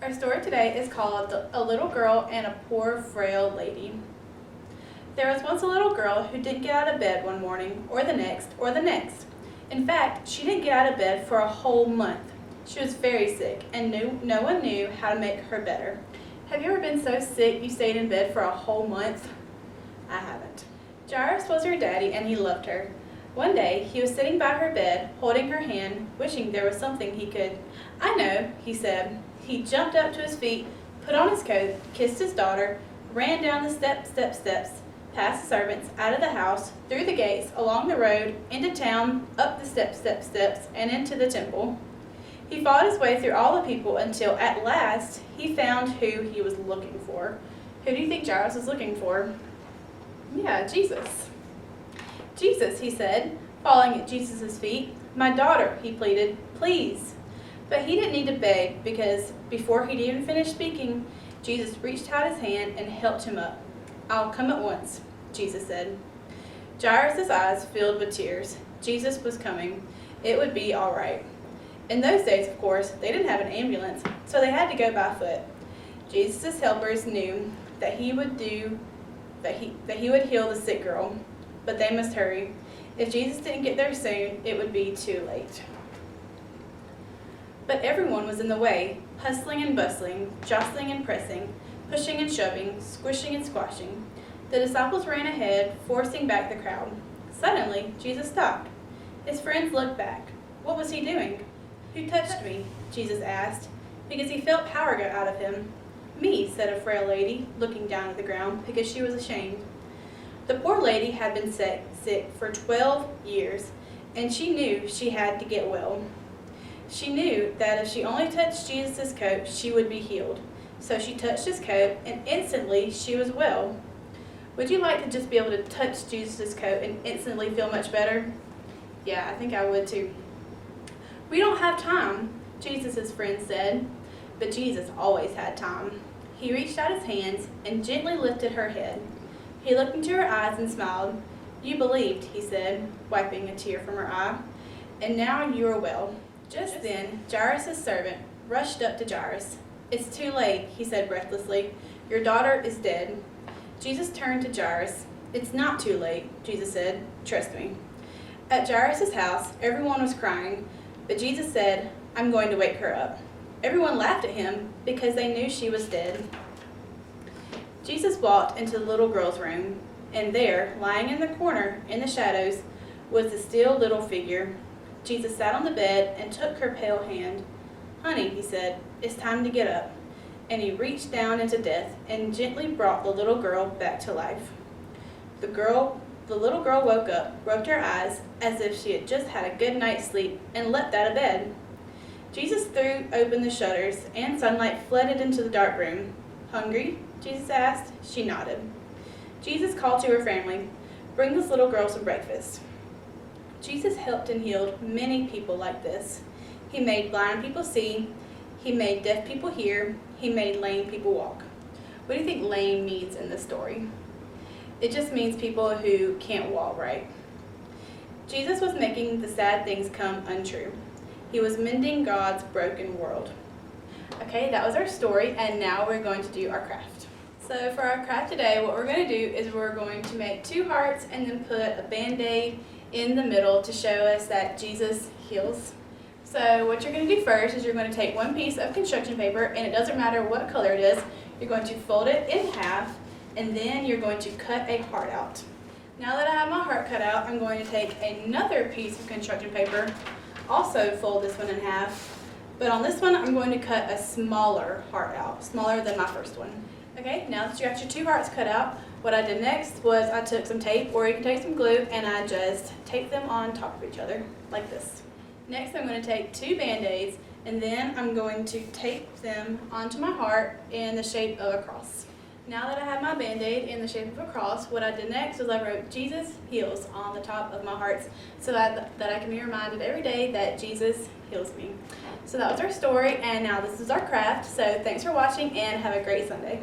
Our story today is called A Little Girl and a Poor Frail Lady. There was once a little girl who didn't get out of bed one morning, or the next, or the next. In fact, she didn't get out of bed for a whole month. She was very sick, and no one knew how to make her better. Have you ever been so sick you stayed in bed for a whole month? I haven't. Jairus was her daddy, and he loved her. One day, he was sitting by her bed, holding her hand, wishing there was something he could. "I know," he said. He jumped up to his feet, put on his coat, kissed his daughter, ran down the steps, past the servants, out of the house, through the gates, along the road, into town, up the steps, and into the temple. He fought his way through all the people until, at last, he found who he was looking for. Who do you think Jairus was looking for? Yeah, Jesus. "Jesus," he said, falling at Jesus' feet. "My daughter," he pleaded, "please." But he didn't need to beg, because before he'd even finished speaking, Jesus reached out his hand and helped him up. "I'll come at once," Jesus said. Jairus' eyes filled with tears. Jesus was coming. It would be all right. In those days, of course, they didn't have an ambulance, so they had to go by foot. Jesus' helpers knew that he would heal the sick girl, but they must hurry. If Jesus didn't get there soon, it would be too late. But everyone was in the way, hustling and bustling, jostling and pressing, pushing and shoving, squishing and squashing. The disciples ran ahead, forcing back the crowd. Suddenly, Jesus stopped. His friends looked back. What was he doing? "Who touched me?" Jesus asked, because he felt power go out of him. "Me," said a frail lady, looking down at the ground because she was ashamed. The poor lady had been sick for 12 years, and she knew she had to get well. She knew that if she only touched Jesus' coat, she would be healed. So she touched his coat, and instantly she was well. Would you like to just be able to touch Jesus' coat and instantly feel much better? Yeah, I think I would too. "We don't have time," Jesus' friend said. But Jesus always had time. He reached out his hands and gently lifted her head. He looked into her eyes and smiled. "You believed," he said, wiping a tear from her eye, "and now you are well." Just then, Jairus' servant rushed up to Jairus. "It's too late," he said breathlessly. "Your daughter is dead." Jesus turned to Jairus. "It's not too late," Jesus said. "Trust me." At Jairus' house, everyone was crying, but Jesus said, "I'm going to wake her up." Everyone laughed at him because they knew she was dead. Jesus walked into the little girl's room, and there, lying in the corner, in the shadows, was the still little figure. Jesus sat on the bed and took her pale hand. "Honey," he said, "it's time to get up." And he reached down into death and gently brought the little girl back to life. The little girl woke up, rubbed her eyes as if she had just had a good night's sleep, and leapt out of bed. Jesus threw open the shutters, and sunlight flooded into the dark room. "Hungry?" Jesus asked. She nodded. Jesus called to her family, "Bring this little girl some breakfast." Jesus helped and healed many people like this. He made blind people see. He made deaf people hear. He made lame people walk. What do you think lame means in this story? It just means people who can't walk right. Jesus was making the sad things come untrue. He was mending God's broken world. Okay, that was our story, and now we're going to do our craft. So for our craft today, what we're going to do is we're going to make 2 hearts and then put a Band-Aid in the middle to show us that Jesus heals. So what you're going to do first is you're going to take 1 piece of construction paper, and it doesn't matter what color it is. You're going to fold it in half, and then you're going to cut a heart out. Now that I have my heart cut out, I'm going to take another piece of construction paper, also fold this one in half, but on this one I'm going to cut a smaller heart out, smaller than my first one. Okay, now that you got your 2 hearts cut out, what I did next was I took some tape, or you can take some glue, and I just taped them on top of each other, like this. Next I'm going to take 2 Band-Aids, and then I'm going to tape them onto my heart in the shape of a cross. Now that I have my Band-Aid in the shape of a cross, what I did next was I wrote "Jesus heals" on the top of my hearts so that I can be reminded every day that Jesus heals me. So that was our story, and now this is our craft. So thanks for watching, and have a great Sunday.